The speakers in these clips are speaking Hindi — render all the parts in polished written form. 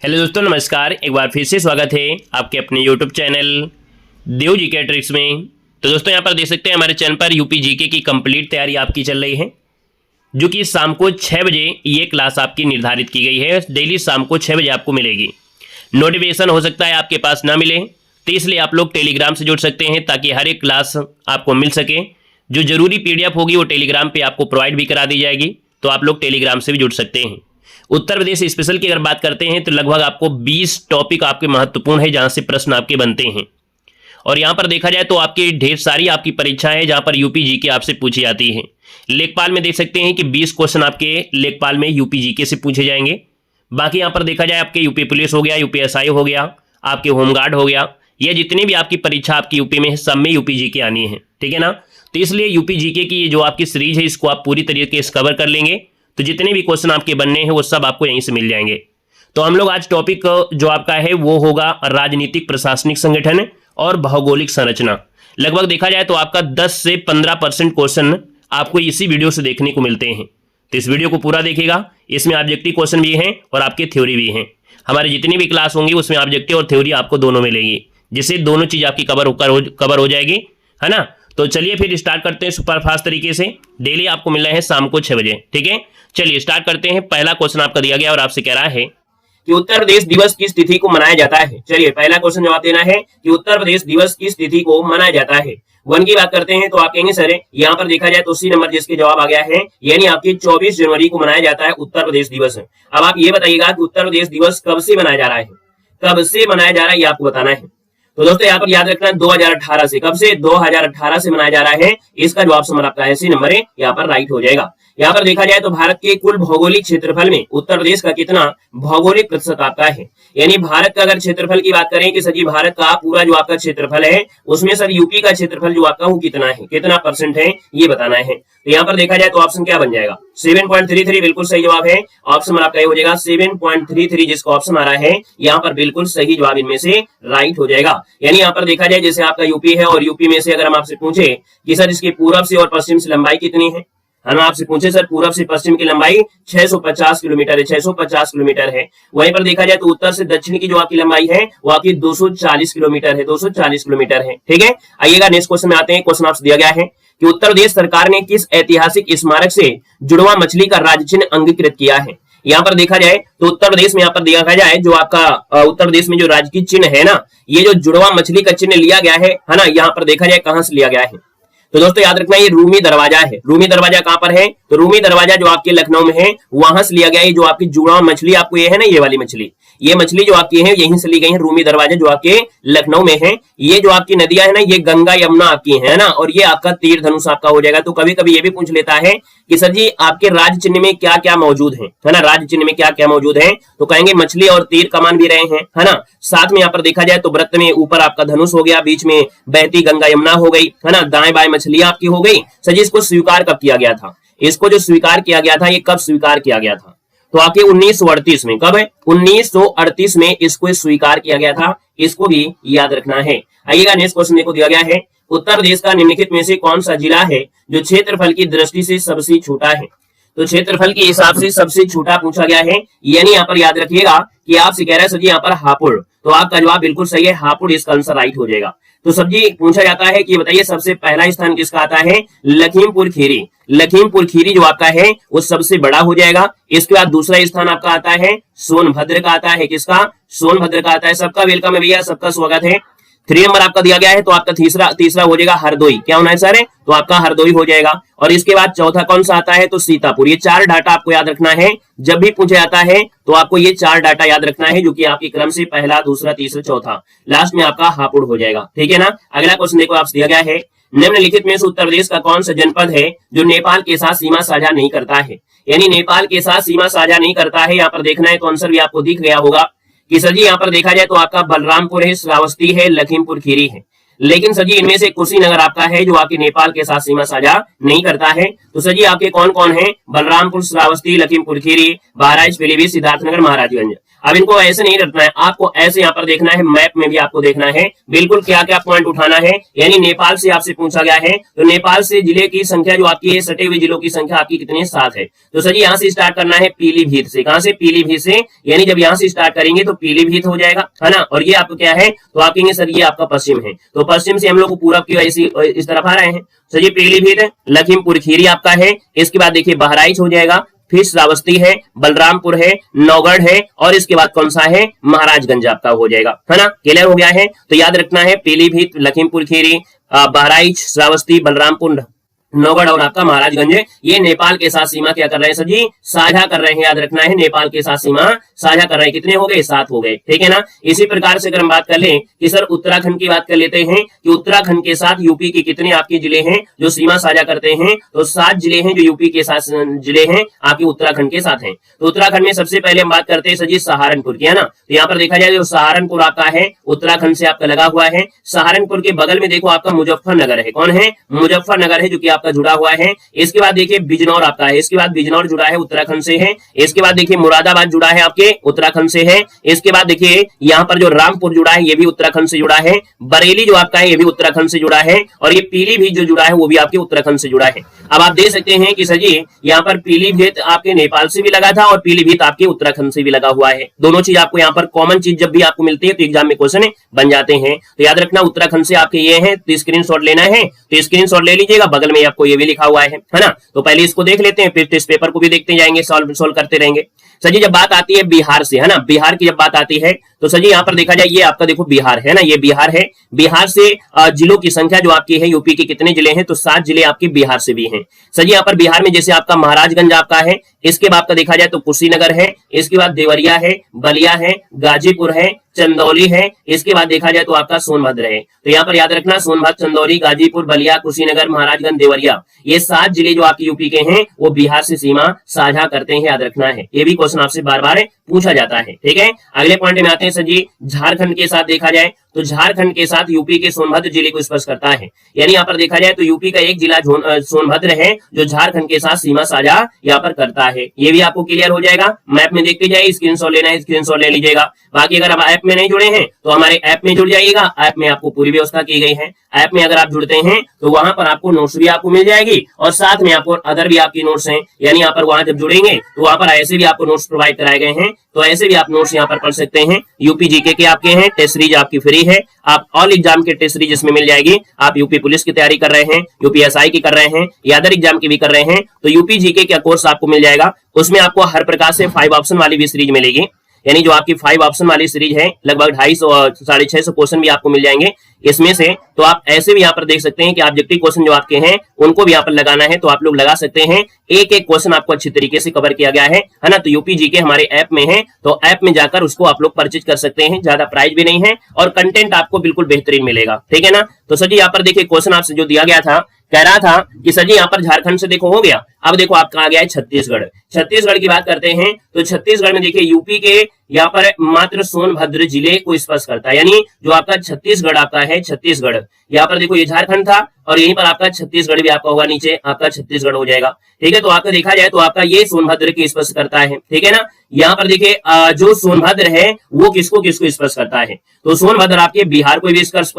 हेलो दोस्तों, नमस्कार। एक बार फिर से स्वागत है आपके अपने यूट्यूब चैनल देव जीके ट्रिक्स में। तो दोस्तों यहाँ पर देख सकते हैं हमारे चैनल पर यूपी जीके की कंप्लीट तैयारी आपकी चल रही है, जो कि शाम को 6 बजे ये क्लास आपकी निर्धारित की गई है। डेली शाम को 6 बजे आपको मिलेगी। नोटिफिकेशन हो सकता है आपके पास ना मिले, तो इसलिए आप लोग टेलीग्राम से जुड़ सकते हैं ताकि हर एक क्लास आपको मिल सके। जो जरूरी PDF होगी वो टेलीग्राम पर आपको प्रोवाइड भी करा दी जाएगी, तो आप लोग टेलीग्राम से भी जुड़ सकते हैं। उत्तर प्रदेश स्पेशल की अगर बात करते हैं तो लगभग आपको 20 टॉपिक आपके महत्वपूर्ण है जहां से प्रश्न आपके बनते हैं। और यहां पर देखा जाए तो आपकी ढेर सारी आपकी परीक्षाएं हैं जहां पर यूपी जीके आपसे पूछी जाती है। लेखपाल में देख सकते हैं कि 20 क्वेश्चन आपके लेखपाल में यूपी जीके से पूछे जाएंगे। बाकी यहां पर देखा जाए आपके यूपी पुलिस हो गया, यूपी SI हो गया, आपके होमगार्ड हो गया, ये जितनी भी आपकी परीक्षा आपकी यूपी में है सब में यूपी जीके आनी है, ठीक है ना। तो इसलिए यूपी जीके की ये जो आपकी सीरीज है इसको आप पूरी तरीके से कवर कर लेंगे, तो जितने भी क्वेश्चन आपके बनने हैं वो सब आपको यहीं से मिल जाएंगे। तो हम लोग आज टॉपिक जो आपका है वो होगा राजनीतिक प्रशासनिक संगठन और भौगोलिक संरचना। लगभग देखा जाए तो आपका 10 से 15% क्वेश्चन आपको इसी वीडियो से देखने को मिलते हैं। तो इस वीडियो को पूरा देखिएगा, इसमें ऑब्जेक्टिव क्वेश्चन भी हैं और आपके थ्योरी भी हैं। हमारी जितनी भी क्लास होंगी उसमें ऑब्जेक्टिव और थ्योरी आपको दोनों मिलेगी, जिससे दोनों चीज आपकी कवर हो जाएगी, है ना। तो चलिए फिर स्टार्ट करते हैं सुपर फास्ट तरीके से। डेली आपको मिल रहे हैं शाम को 6 बजे, ठीक है। चलिए स्टार्ट करते हैं। पहला क्वेश्चन आपका दिया गया और आपसे कह रहा है कि उत्तर प्रदेश दिवस किस तिथि को मनाया जाता है। चलिए पहला क्वेश्चन जवाब देना है कि उत्तर प्रदेश दिवस किस तिथि को मनाया जाता है। 1 की बात करते हैं तो आप कहेंगे सर यहाँ पर देखा जाए तो उसी नंबर जिसके जवाब आ गया है, यानी आपकी 24 जनवरी को मनाया जाता है उत्तर प्रदेश दिवस। अब आप ये बताइएगा कि उत्तर प्रदेश दिवस कब से मनाया जा रहा है, कब से मनाया जा रहा है ये आपको बताना है। तो दोस्तों यहाँ पर याद रखना 2018 से। कब से? 2018 से मनाया जा रहा है। इसका जवाब समझ आपका ऐसे नंबर है, यहाँ पर राइट हो जाएगा। यहाँ पर देखा जाए तो भारत के कुल भौगोलिक क्षेत्रफल में उत्तर प्रदेश का कितना भौगोलिक प्रतिशत आपका है, यानी भारत का अगर क्षेत्रफल की बात करें कि सर जी भारत का पूरा जो आपका क्षेत्रफल है उसमें सर यूपी का क्षेत्रफल जो आपका वो कितना है, कितना % है ये बताना है। तो यहाँ पर देखा जाए तो ऑप्शन क्या बन जाएगा 7.33 बिल्कुल सही जवाब है। ऑप्शन आपका ये हो जाएगा 7.33, जिसका ऑप्शन आ रहा है यहाँ पर बिल्कुल सही जवाब इनमें से राइट हो जाएगा। यानी यहाँ पर देखा जाए जैसे आपका यूपी है और यूपी में से अगर हम आपसे पूछे कि सर इसके पूरब से और पश्चिम से लंबाई कितनी है, हम आपसे पूछे सर पूरब से पश्चिम की लंबाई 650 किलोमीटर है, 650 किलोमीटर है। वहीं पर देखा जाए तो उत्तर से दक्षिण की जो आपकी लंबाई है वो आपकी 240 किलोमीटर है, 240 किलोमीटर है, ठीक है। आइएगा नेक्स्ट क्वेश्चन में आते हैं। क्वेश्चन आपसे दिया गया है कि उत्तर प्रदेश सरकार ने किस ऐतिहासिक स्मारक से जुड़वा मछली का राज्य चिन्ह अंगीकृत किया है। यहाँ पर देखा जाए तो उत्तर प्रदेश में यहाँ पर देखा जाए जो आपका उत्तर प्रदेश में जो राज्य की चिन्ह है ना, ये जो जुड़वा मछली का चिन्ह लिया गया है ना, यहाँ पर देखा जाए कहां से लिया गया है। तो दोस्तों याद रखना ये रूमी दरवाजा है। रूमी दरवाजा कहां पर है? तो रूमी दरवाजा जो आपके लखनऊ में है वहां से लिया गया है। जो आपकी जुड़वा मछली आपको ये है ना, ये वाली मछली, ये मछली जो आपकी है यहीं से ली गई है। रूमी दरवाजा जो आपके लखनऊ में है, ये जो आपकी नदियां है ना ये गंगा यमुना आपकी है ना, और ये आपका तीर धनुष आपका हो जाएगा। तो कभी कभी ये भी पूछ लेता है कि सर जी आपके राज्य चिन्ह में क्या क्या मौजूद है ना, राज्य चिन्ह में क्या क्या मौजूद है। तो कहेंगे मछली और तीर कमान भी रहे हैं, है ना। साथ में यहाँ पर देखा जाए तो वृत्त में ऊपर आपका धनुष हो गया, बीच में बहती गंगा यमुना हो गई, है ना, दाएं बाएं मछली आपकी हो गई। सर जी इसको स्वीकार कब किया गया था? इसको जो स्वीकार किया गया था ये कब स्वीकार किया गया था? तो आपके 1938 में। कब है? 1938 में इसको स्वीकार किया गया था। इसको भी याद रखना है। आइएगा नेक्स्ट क्वेश्चन देखो दिया गया है, उत्तर प्रदेश का निम्नलिखित में से कौन सा जिला है जो क्षेत्रफल की दृष्टि से सबसे छोटा है। तो क्षेत्रफल के हिसाब से सबसे छोटा पूछा गया है, यानी यहाँ पर याद रखिएगा कि आपसे कह रहा है सर जी यहाँ पर हापुड़। तो आपका जवाब बिल्कुल सही है, हापुड़ इसका आंसर राइट हो जाएगा। तो सब्जी पूछा जाता है कि बताइए सबसे पहला स्थान किसका आता है? लखीमपुर खीरी। लखीमपुर खीरी जो आपका है वो सबसे बड़ा हो जाएगा। इसके बाद दूसरा स्थान आपका आता है सोनभद्र का आता है। किसका? सोनभद्र का आता है। सबका वेलकम है भैया, सबका स्वागत है। 3 नंबर आपका दिया गया है तो आपका तीसरा हो जाएगा हरदोई। क्या होना है सर? तो आपका हरदोई हो जाएगा। और इसके बाद चौथा कौन सा आता है? तो सीतापुर। ये 4 डाटा आपको याद रखना है, जब भी पूछा जाता है तो आपको ये 4 डाटा याद रखना है, जो कि आपके क्रम से पहला, दूसरा, तीसरा, चौथा, लास्ट में आपका हापुड़ हो जाएगा, ठीक है ना। अगला क्वेश्चन देखो आपसे दिया गया है, निम्नलिखित में से उत्तर प्रदेश का कौन सा जनपद है जो नेपाल के साथ सीमा साझा नहीं करता है। यानी नेपाल के साथ सीमा साझा नहीं करता है। यहाँ पर देखना है तो आंसर भी आपको दिख गया होगा कि सर जी यहाँ पर देखा जाए तो आपका बलरामपुर है, श्रावस्ती है, लखीमपुर खीरी है। लेकिन सर जी इनमें से कुशीनगर आपका है जो आपके नेपाल के साथ सीमा साझा नहीं करता है। तो सर जी आपके कौन कौन है? बलरामपुर, श्रावस्ती, लखीमपुर खीरी, बहराइच, पीलीभीत, सिद्धार्थनगर, महाराजगंज। अब इनको ऐसे नहीं रखना है, आपको ऐसे यहाँ पर देखना है, मैप में भी आपको देखना है बिल्कुल क्या क्या पॉइंट उठाना है। यानी नेपाल से आपसे पूछा गया है, तो नेपाल से जिले की संख्या जो आपकी है, सटे हुए जिलों की संख्या आपकी कितनी है, 7 है। तो सर जी यहाँ से स्टार्ट करना है पीलीभीत से। कहां से? पीलीभीत से। यानी जब यहाँ से स्टार्ट करेंगे तो पीलीभीत हो जाएगा, है ना। और ये आपको क्या है, तो आप कहेंगे सर ये आपका पश्चिम है, तो पश्चिम से हम लोग पूरब की इस तरफ आ रहे हैं। सर जी पीलीभीत, लखीमपुर खीरी आपका है, इसके बाद देखिए बहराइच हो जाएगा, फिर श्रावस्ती है, बलरामपुर है, नौगढ़ है, और इसके बाद कौन सा है, महाराजगंज आपका हो जाएगा, है ना। क्लियर हो गया है। तो याद रखना है पीलीभीत, लखीमपुर खीरी, बहराइच, श्रावस्ती, बलरामपुर, नौगढ़ और आपका महाराजगंज, ये नेपाल के साथ सीमा क्या कर रहे हैं सर जी, साझा कर रहे हैं। याद रखना है नेपाल के साथ सीमा साझा कर रहे हैं। कितने हो गए, 7 हो गए, ठीक है ना। इसी प्रकार से अगर हम बात कर लें कि सर उत्तराखंड की बात कर लेते हैं कि उत्तराखंड के साथ यूपी के कितने आपके जिले हैं जो सीमा साझा करते हैं, तो 7 जिले हैं जो यूपी के साथ जिले हैं आपके उत्तराखंड के साथ हैं। तो उत्तराखंड में सबसे पहले हम बात करते हैं सर जी सहारनपुर की, है ना। तो यहाँ पर देखा जाए तो सहारनपुर आपका है, उत्तराखंड से आपका लगा हुआ है। सहारनपुर के बगल में देखो आपका मुजफ्फरनगर है। कौन है? मुजफ्फरनगर है, जो कि आपका जुड़ा हुआ है। इसके बाद देखिए बिजनौर आपका है, इसके बाद बिजनौर जुड़ा है, उत्तराखंड से है। इसके बाद देखिए मुरादाबाद जुड़ा है आपके, उत्तराखंड से है। इसके बाद देखिए यहाँ पर जो रामपुर जुड़ा है, ये भी उत्तराखंड से जुड़ा है। बरेली जो आपका है, ये भी उत्तराखंड से जुड़ा है। और ये पीलीभीत जो जुड़ा है, वो भी आपके उत्तराखंड से जुड़ा है। अब आप देख सकते हैं कि सर जी यहाँ पर पीलीभीत आपके नेपाल से भी लगा था और पीलीभीत आपके उत्तराखंड से भी लगा हुआ है। दोनों चीज आपको यहाँ पर कॉमन चीज जब भी आपको मिलती है तो एग्जाम में क्वेश्चन बन जाते हैं। तो याद रखना उत्तराखंड से आपके ये है, तो स्क्रीनशॉट लेना है, तो स्क्रीनशॉट ले लीजिएगा, बगल में आपको ये भी लिखा हुआ है ना। तो पहले इसको देख लेते हैं, फिर टेस्ट पेपर को भी देखते जाएंगे, सॉल्व करते रहेंगे। सर जी जब बात आती है बिहार से, है ना, बिहार की जब बात आती है तो सर जी यहाँ पर देखा जाए ये आपका देखो बिहार है ना, ये बिहार है। बिहार से जिलों की संख्या जो आपकी है, यूपी के कितने जिले हैं, तो 7 जिले आपके बिहार से भी हैं। सर जी यहाँ पर बिहार में जैसे आपका महाराजगंज आपका है, इसके बाद का देखा जाए तो कुशीनगर है, इसके बाद देवरिया है, बलिया है, गाजीपुर है, चंदौली है, इसके बाद देखा जाए तो आपका सोनभद्र है। तो यहाँ पर याद रखना सोनभद्र, चंदौली, गाजीपुर, बलिया, कुशीनगर, महाराजगंज, देवरिया, ये 7 जिले जो आपके यूपी के हैं वो बिहार से सीमा साझा करते हैं। याद रखना है, ये भी क्वेश्चन आपसे बार बार पूछा जाता है, ठीक है। अगले पॉइंट में आते हैं सर जी, झारखंड के साथ देखा जाए तो झारखंड के साथ यूपी के सोनभद्र जिले को स्पर्श करता है। यानी यहाँ पर देखा जाए तो यूपी का एक जिला सोनभद्र है जो झारखंड के साथ सीमा साझा यहाँ पर करता है। ये भी आपको क्लियर हो जाएगा, मैप में देखते जाइए, स्क्रीनशॉट लेना है स्क्रीनशॉट ले लीजिएगा। बाकी अगर आप ऐप में नहीं जुड़े हैं तो हमारे ऐप में जुड़ जाइएगा, ऐप में आपको पूरी व्यवस्था की गई है। ऐप में अगर आप जुड़ते हैं तो वहां पर आपको नोट्स भी आपको मिल जाएगी और साथ में आपको अदर भी आपकी नोट्स हैं। यानी यहाँ पर वहां जब जुड़ेंगे तो वहां पर ऐसे भी आपको नोट्स प्रोवाइड कराए गए हैं, तो ऐसे भी आप नोट्स यहाँ पर पढ़ सकते हैं। यूपी जीके के आपके हैं, टेस्ट सीरीज आपकी फ्री है, आप ऑल एग्जाम के टेस्ट सीरीज इसमें मिल जाएगी। आप यूपी पुलिस की तैयारी कर रहे हैं, यूपीएसआई की कर रहे हैं या अदर एग्जाम की भी कर रहे हैं, तो यूपी जीके का कोर्स आपको मिल जाएगा। उसमें आपको हर प्रकार से 5 ऑप्शन वाली भी सीरीज मिलेगी। यानी जो आपकी 5 ऑप्शन वाली सीरीज है, लगभग 250 और 650 क्वेश्चन भी आपको मिल जाएंगे इसमें से। तो आप ऐसे भी यहाँ पर देख सकते हैं कि ऑब्जेक्टिव क्वेश्चन जो आपके हैं उनको भी यहाँ पर लगाना है तो आप लोग लगा सकते हैं। एक एक क्वेश्चन आपको अच्छी तरीके से कवर किया गया है ना। तो यूपी जीके हमारे ऐप में है, तो ऐप में जाकर उसको आप लोग परचेज कर सकते हैं। ज्यादा प्राइस भी नहीं है और कंटेंट आपको बिल्कुल बेहतरीन मिलेगा, ठीक है ना। तो सर जी यहाँ पर देखिए क्वेश्चन आपसे जो दिया गया था, कह रहा था कि सर जी यहाँ पर झारखंड से देखो हो गया, अब देखो आपका आ गया है छत्तीसगढ़। छत्तीसगढ़ की बात करते हैं तो छत्तीसगढ़ में देखिए यूपी के यहाँ पर मात्र सोनभद्र जिले को स्पर्श करता है। यानी जो आपका छत्तीसगढ़ आपका है, छत्तीसगढ़ यहाँ पर देखो ये झारखंड था और यहीं पर आपका छत्तीसगढ़ भी आपका होगा, नीचे आपका छत्तीसगढ़ हो जाएगा, ठीक है। तो आपका देखा जाए तो आपका ये सोनभद्र की स्पर्श करता है, ठीक है ना। यहाँ पर देखिए जो सोनभद्र है वो किसको किसको स्पर्श करता है, तो सोनभद्र आपके बिहार को भी स्पर्श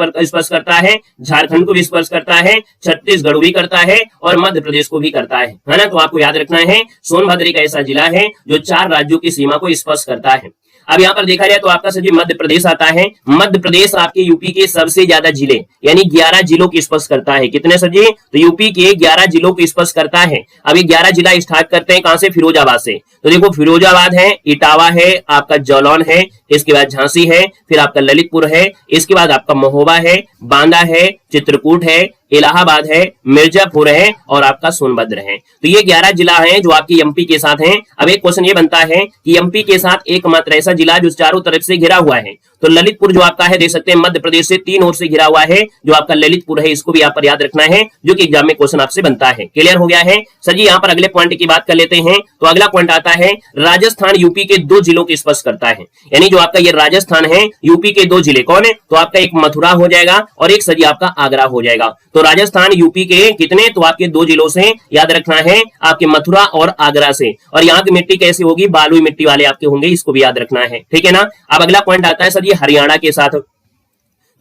करता है, झारखंड को भी स्पर्श करता है, छत्तीसगढ़ भी करता है और मध्य प्रदेश को भी करता है ना। तो आपको याद रखना है सोनभद्र एक ऐसा जिला है जो 4 राज्यों की सीमा को स्पर्श करता है। अब यहाँ पर देखा जाए तो आपका सर जी मध्य प्रदेश आता है। मध्य प्रदेश आपके यूपी के सबसे ज्यादा जिले यानी 11 जिलों की स्पर्श करता है। कितने सर जी, तो यूपी के 11 जिलों की स्पर्श करता है। अब ये 11 जिला स्टार्ट करते हैं कहां से, फिरोजाबाद से। तो देखो फिरोजाबाद है, इटावा है, आपका जालौन है, इसके बाद झांसी है, फिर आपका ललितपुर है, इसके बाद आपका महोबा है, बांदा है, चित्रकूट है, इलाहाबाद है, मिर्जापुर है और आपका सोनभद्र है। तो ये 11 जिला हैं जो आपकी एमपी के साथ हैं। अब एक क्वेश्चन ये बनता है कि एमपी के साथ एकमात्र ऐसा जिला जो चारों तरफ से घिरा हुआ है, तो ललितपुर जो आपका है देख सकते हैं मध्य प्रदेश से 3 ओर से घिरा हुआ है, जो आपका ललितपुर है, इसको भी यहाँ पर याद रखना है, जो कि एग्जाम में क्वेश्चन आपसे बनता है। क्लियर हो गया है सर जी। यहाँ पर अगले पॉइंट की बात कर लेते हैं। तो अगला पॉइंट आता है राजस्थान यूपी के 2 जिलों की स्पर्श करता है। यानी जो आपका ये राजस्थान है, यूपी के 2 जिले कौन है, तो आपका एक मथुरा हो जाएगा और एक सर जी आपका आगरा हो जाएगा। तो तो राजस्थान यूपी के कितने, तो आपके 2 जिलों से, याद रखना है आपके मथुरा और आगरा से। और यहाँ की मिट्टी कैसी होगी, बालुई मिट्टी वाले आपके होंगे, इसको भी याद रखना है, ठीक है ना। अब अगला पॉइंट आता है सर ये हरियाणा के साथ।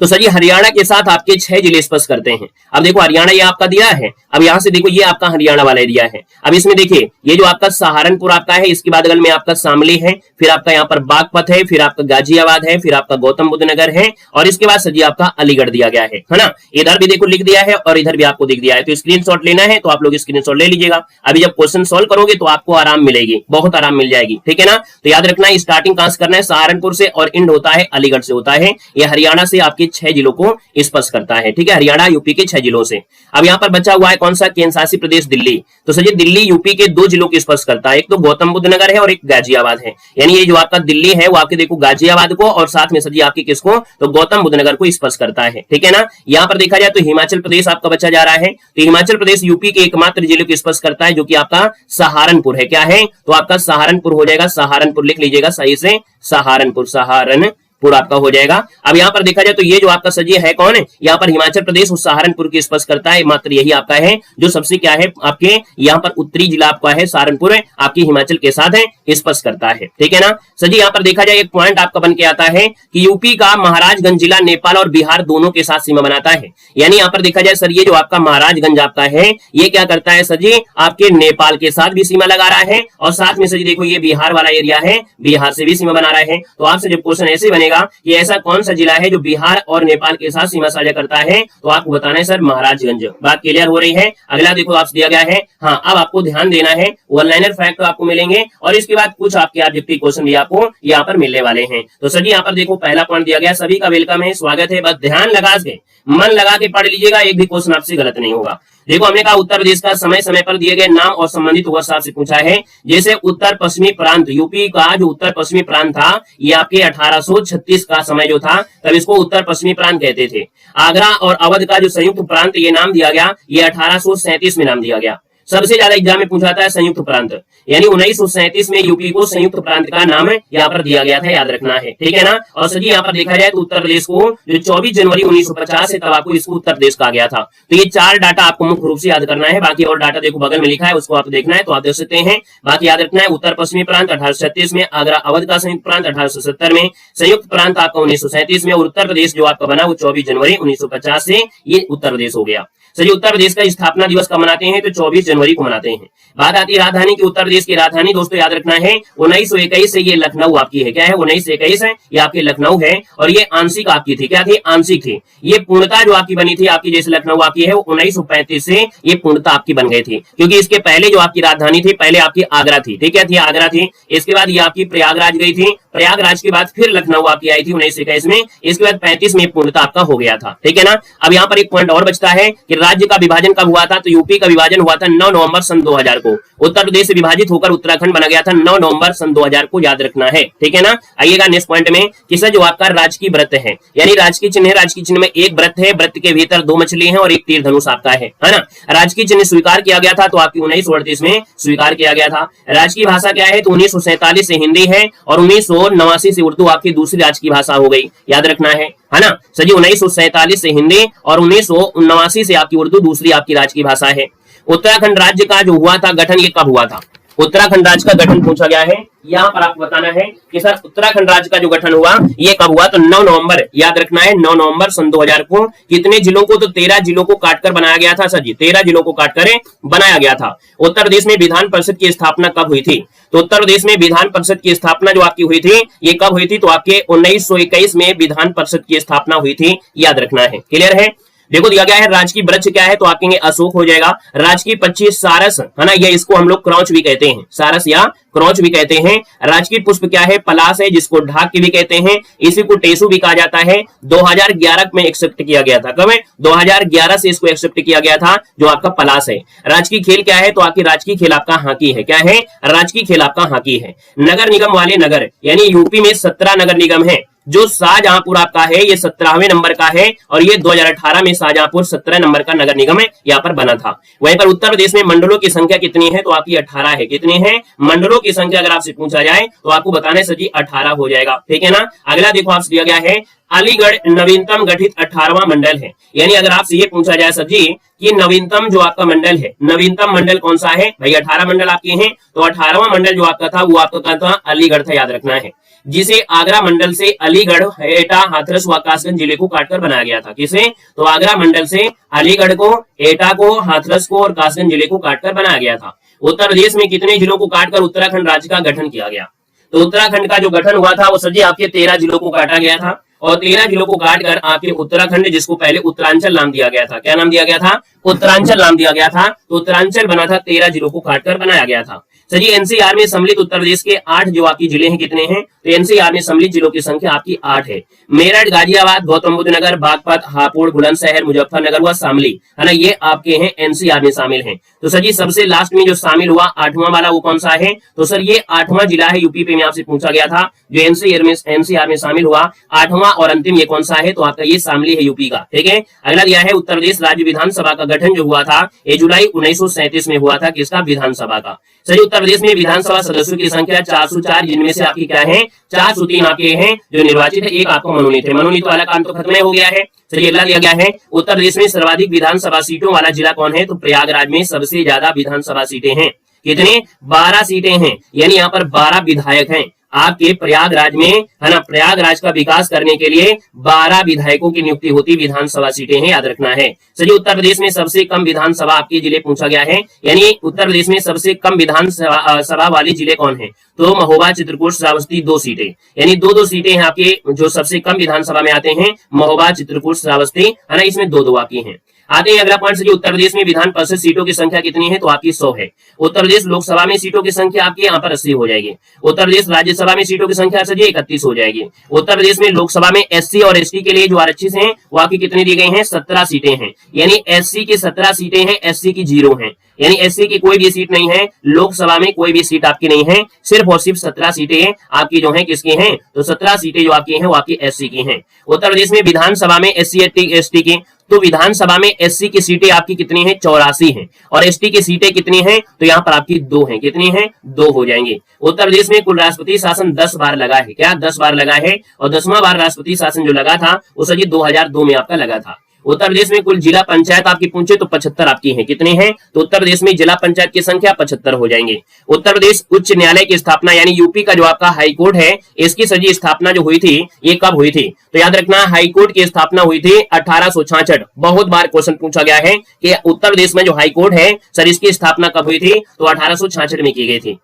तो सर ये हरियाणा के साथ आपके 6 जिले स्पर्श करते हैं। अब देखो हरियाणा ये आपका दिया है, अब यहां से देखो ये आपका हरियाणा वाला एरिया है। अब इसमें देखिए ये जो आपका सहारनपुर आपका है, इसके बाद अगल में आपका शामली है, फिर आपका यहाँ पर बागपत है, फिर आपका गाजियाबाद है, फिर आपका गौतम बुद्ध नगर है, और इसके बाद सर जी आपका अलीगढ़ दिया गया है ना। इधर भी देखो लिख दिया है और इधर भी आपको दिख दिया है। तो स्क्रीनशॉट लेना है तो आप लोग स्क्रीनशॉट ले लीजिएगा। अभी जब क्वेश्चन सोल्व करोगे तो आपको आराम मिलेगी, बहुत आराम मिल जाएगी, ठीक है ना। तो याद रखना है स्टार्टिंग कहां से करना है, सहारनपुर से, और एंड होता है अलीगढ़ से होता है। ये हरियाणा से आपके 6 जिलों को स्पर्श करता है, ठीक है, हरियाणा यूपी के 6 जिलों से। अब यहाँ पर बचा हुआ है कौन सा, केंद्र शासित प्रदेश दिल्ली। तो सर ये दिल्ली यूपी के 2 जिलों को स्पर्श करता है, एक तो गौतम बुद्ध नगर है और एक गाजियाबाद है। यानी ये जो आपका दिल्ली है वो आपके देखो गाजियाबाद को, और साथ में सर जी आपकी किसको, तो गौतम बुद्ध नगर को स्पर्श करता है, ठीक है ना। यहाँ पर देखा जाए तो हिमाचल प्रदेश आपका बचा जा रहा है। तो हिमाचल प्रदेश यूपी के एकमात्र जिले को स्पर्श करता है जो कि आपका सहारनपुर है। क्या है, तो आपका सहारनपुर हो जाएगा, सहारनपुर लिख लीजिएगा सही से, सहारनपुर, सहारनपुर आपका हो जाएगा। अब यहाँ पर देखा जाए तो ये जो आपका सजी है कौन है, यहाँ पर हिमाचल प्रदेश और सहारनपुर की स्पर्श करता है, मात्र यही आपका है जो सबसे क्या है आपके यहाँ पर उत्तरी जिला आपका है सहारनपुर है, आपकी हिमाचल के साथ है स्पर्श करता है, ठीक है ना। सजी यहाँ पर देखा जाए एक पॉइंट आपका बन के आता है कि यूपी का महाराजगंज जिला नेपाल और बिहार दोनों के साथ सीमा बनाता है। यानी यहाँ पर देखा जाए सर ये जो आपका महाराजगंज आपका है ये क्या करता है सर जी, आपके नेपाल के साथ भी सीमा लगा रहा है, और साथ में सर जी देखो ये बिहार वाला एरिया है, बिहार से भी सीमा बना रहा है। तो आपसे जब क्वेश्चन ऐसे बनेगा कि ऐसा कौन सा जिला है जो बिहार और नेपाल के साथ सीमा साझा करता है, तो आपको बताना है सर महाराजगंज। बात क्लियर हो रही है। अगला देखो आपसे दिया गया है, हाँ अब आपको ध्यान देना है, वन लाइनर फैक्ट आपको मिलेंगे और इसके बाद कुछ आपके ऑब्जेक्टिव क्वेश्चन भी आपको यहाँ पर मिलने वाले हैं। तो सर जी यहाँ पर देखो पहला पॉइंट दिया गया, सभी का वेलकम है, स्वागत है, बस ध्यान लगा के मन लगा के पढ़ लीजिएगा, एक भी क्वेश्चन आपसे गलत नहीं होगा। देखो हमने कहा उत्तर प्रदेश का समय समय पर दिए गए नाम और संबंधित वर्ष आपसे पूछा है। जैसे उत्तर पश्चिमी प्रांत, यूपी का जो उत्तर पश्चिमी प्रांत था ये आपके 1836 का समय जो था तब इसको उत्तर पश्चिमी प्रांत कहते थे। आगरा और अवध का जो संयुक्त प्रांत ये नाम दिया गया, ये 1837 में नाम दिया गया। सबसे ज्यादा एग्जाम में पूछा जाता है संयुक्त प्रांत, यानी 1937 में यूपी को संयुक्त प्रांत का नाम यहाँ पर दिया गया था, याद रखना है, ठीक है ना। और सर यहाँ पर देखा जाए तो उत्तर प्रदेश को जो 24 जनवरी 1950 है तब आपको इसको उत्तर प्रदेश कहा गया था। तो ये 4 डाटा आपको मुख्य रूप से याद करना है, बाकी और डाटा देखो बगल में लिखा है उसको आप देखना है तो आप देख सकते हैं। बाकी याद रखना है उत्तर पश्चिमी प्रांत 1836 में, आगरा अवध का संयुक्त प्रांत 1870 में, संयुक्त प्रांत आपका 1937 में, और उत्तर प्रदेश जो आपका बना वो 24 जनवरी 1950 से ये उत्तर प्रदेश हो गया। सर उत्तर प्रदेश का स्थापना दिवस कब मनाते हैं, तो 24 जनवरी को मनाते हैं। बात आती है राजधानी की, उत्तर प्रदेश की राजधानी दोस्तों याद रखना है 1921 से ये लखनऊ आपकी है। क्या है, 1921 है ये आपकी लखनऊ है, और ये आंशिक आपकी थी, क्या थी, आंशिक थी। ये पूर्णता जो आपकी बनी थी आपकी जैसे लखनऊ आपकी है 1935 से ये पूर्णता आपकी बन गई थी, क्योंकि इसके पहले जो आपकी राजधानी थी पहले आपकी आगरा थी, ठीक है, थी आगरा थी। इसके बाद ये आपकी प्रयागराज गई थी, प्रयागराज के बाद फिर लखनऊ आपकी आई थी 1921 में, इसके बाद 35 में पूर्णता आपका हो गया था, ठीक है ना। अब यहाँ पर एक पॉइंट और बचता है कि राज्य का विभाजन कब हुआ था, तो यूपी का विभाजन हुआ था 9 नवंबर सन 2000 को। उत्तर प्रदेश से विभाजित होकर उत्तराखंड बना गया था 9 नवंबर सन 2000 को, याद रखना है, ठीक है ना। आइएगा नेक्स्ट पॉइंट में कि सर जो आपका राजकीय व्रत है, यानी राजकीय चिन्ह है, राजकीय चिन्ह में एक व्रत है, व्रत के भीतर 2 मछली है और एक तीर धनुष आपका है ना। राजकीय चिन्ह स्वीकार किया गया था तो आपकी 1938 में स्वीकार किया गया था। राजकीय भाषा क्या है, तो 1947 से हिंदी है और 1989 से उर्दू आपकी दूसरी राजकीय भाषा हो गई, याद रखना है ना। सजी 1947 से हिंदी और 1989 से आपकी उर्दू दूसरी आपकी राजकीय भाषा है। उत्तराखंड राज्य का जो हुआ था गठन ये कब हुआ था, उत्तराखंड राज्य का गठन पूछा गया है। यहाँ पर आपको बताना है कि सर उत्तराखंड राज्य का जो गठन हुआ ये कब हुआ, तो 9 नवंबर, याद रखना है 9 नवंबर सन 2000 को। कितने जिलों को, तो 13 जिलों को काटकर बनाया गया था सर जी, 13 जिलों को काटकर बनाया गया था। उत्तर प्रदेश में विधान परिषद की स्थापना कब हुई थी, तो उत्तर प्रदेश में विधान परिषद की स्थापना जो आपकी हुई थी ये कब हुई थी, तो आपके 1921 में विधान परिषद की स्थापना हुई थी, याद रखना है, क्लियर है। देखो दिया गया है राजकीय वृक्ष क्या है, तो आप कहेंगे अशोक हो जाएगा। राजकीय पक्षी सारस है ना, ये इसको हम लोग क्रॉच भी कहते हैं, सारस या क्रॉच भी कहते हैं। राजकीय पुष्प क्या है, पलाश है, जिसको ढाक भी कहते हैं, इसी को टेसू भी कहा जाता है। 2011 में एक्सेप्ट किया गया था, कब है, 2011 से इसको एक्सेप्ट किया गया था जो आपका पलाश है। राजकीय खेल क्या है, तो आपकी राजकीय खेल आपका हॉकी है, क्या है, राजकीय खेल आपका हॉकी है। नगर निगम वाले नगर, यानी यूपी में 17 नगर निगम है जो शाहजहांपुर आपका है ये 17वें नंबर का है और ये 2018 में शाहजहांपुर 17 नंबर का नगर निगम यहाँ पर बना था। वहीं पर उत्तर प्रदेश में मंडलों की संख्या कितनी है, तो आपकी 18 है। कितनी है मंडलों की संख्या, अगर आपसे पूछा जाए तो आपको बताना है सर जी 18 हो जाएगा, ठीक है ना। अगला देखो आपसे दिया गया है अलीगढ़ नवीनतम गठित 18वां मंडल है। यानी अगर आपसे ये पूछा जाए सर जी कि नवीनतम जो आपका मंडल है, नवीनतम मंडल कौन सा है, भाई 18 मंडल आपके हैं, तो 18वां मंडल जो आपका था वो आपका कहा था अलीगढ़ था, याद रखना है, जिसे आगरा मंडल से अलीगढ़, एटा, हाथरस व कासगंज जिले को काटकर बनाया गया था। किसे, तो आगरा मंडल से अलीगढ़ को, एटा को, हाथरस को और कासगंज जिले को काटकर बनाया गया था। उत्तर प्रदेश में कितने जिलों को काटकर उत्तराखंड राज्य का गठन किया गया, तो उत्तराखंड का जो गठन हुआ था वो सर जी आपके 13 जिलों को काटा गया था और 13 जिलों को काटकर आपके उत्तराखंड, जिसको पहले उत्तरांचल नाम दिया गया था, क्या नाम दिया गया था, उत्तरांचल नाम दिया गया था, तो उत्तरांचल बना था, 13 जिलों को काटकर बनाया गया था। सर जी एनसीआर में सम्मिलित उत्तर प्रदेश के 8 जो आपकी जिले हैं कितने हैं, तो एनसीआर में सम्मिलित जिलों की संख्या आपकी 8 है। मेरठ, गाजियाबाद, गौतम बुद्ध नगर, बागपत, हापुड़, बुलंदशहर, मुजफ्फरनगर व शामली, है ना, ये आपके हैं एनसीआर में शामिल हैं। तो सर जी सबसे लास्ट में जो शामिल हुआ 8वां वाला वो कौन सा है, तो सर ये 8वां जिला है, यूपी पे में आपसे पूछा गया था, जो एनसीआर में शामिल हुआ 8वां और अंतिम ये कौन सा है, तो आपका ये शामली है यूपी का, ठीक है। अगला दिया है उत्तर प्रदेश राज्य विधानसभा का गठन जो हुआ था ये जुलाई 1937 में हुआ था, किसका, विधानसभा का। सर उत्तर प्रदेश में विधानसभा सदस्यों की संख्या 404, जिनमें से आपकी क्या है 403 आपके हैं जो निर्वाचित है, एक आपको मनोनीत है। मनोनीत वाला काम तो खत्म हो गया है। चलिए अगला दिया गया है उत्तर प्रदेश में सर्वाधिक विधानसभा सीटों वाला जिला कौन है, तो प्रयागराज में सबसे ज्यादा विधानसभा सीटें हैं। कितने, 12 सीटें हैं, यानी यहाँ पर 12 विधायक हैं आपके प्रयागराज में, है ना। प्रयागराज का विकास करने के लिए 12 विधायकों की नियुक्ति होती, विधानसभा सीटें हैं, याद रखना है। चलिए उत्तर प्रदेश में सबसे कम विधानसभा आपके जिले पूछा गया है, यानी उत्तर प्रदेश में सबसे कम विधानसभा वाले जिले कौन है, तो महोबा, चित्रकूट, श्रावस्ती, 2 सीटें, यानी 2-2 सीटें हैं आपके जो सबसे कम विधानसभा में आते हैं, महोबा, चित्रकूट, श्रावस्ती, है ना, इसमें 2-2 आपकी हैं। आते हैं अगला पॉइंट से, उत्तर प्रदेश में विधान परिषद सीटों की संख्या कितनी है, तो आपकी 100 है। उत्तर प्रदेश लोकसभा में सीटों की संख्या आपकी यहाँ पर 80 हो जाएगी। उत्तर प्रदेश राज्यसभा में सीटों की संख्या 31 हो जाएगी। उत्तर प्रदेश में लोकसभा में एससी और एसटी के लिए जो आरक्षित हैं वो आपकी कितनी दी गई हैं, 17 सीटें हैं, यानी एससी की 17 सीटें हैं, एससी की 0 हैं, यानी एससी की कोई भी सीट नहीं है, लोकसभा में कोई भी सीट आपकी नहीं है, सिर्फ और सिर्फ 17 सीटें आपकी जो हैं किसकी हैं, तो 17 सीटें जो आपकी हैं वो आपकी एससी की हैं। उत्तर प्रदेश में विधानसभा में एससी एसटी की, तो विधानसभा में एससी की सीटें आपकी कितनी हैं, 84 हैं, और एसटी की सीटें कितनी हैं, तो यहाँ पर आपकी 2 हैं। कितनी हैं, 2 हो जाएंगे। उत्तर प्रदेश में कुल राष्ट्रपति शासन 10 बार लगा है, क्या 10 बार लगा है, और 10वां बार राष्ट्रपति शासन जो लगा था वो सर 2002 में आपका लगा था। उत्तर प्रदेश में कुल जिला पंचायत आपकी पूछे तो 75 आपकी हैं, कितने हैं, तो उत्तर प्रदेश में जिला पंचायत की संख्या 75 हो जाएंगे। उत्तर प्रदेश उच्च न्यायालय की स्थापना, यानी यूपी का जो आपका हाई कोर्ट है इसकी सजी स्थापना जो हुई थी ये कब हुई थी, तो याद रखना हाई कोर्ट की स्थापना हुई थी 1866। बहुत बार क्वेश्चन पूछा गया है कि उत्तर प्रदेश में जो हाई कोर्ट है सर इसकी स्थापना कब हुई थी, तो 1866 में की गई थी।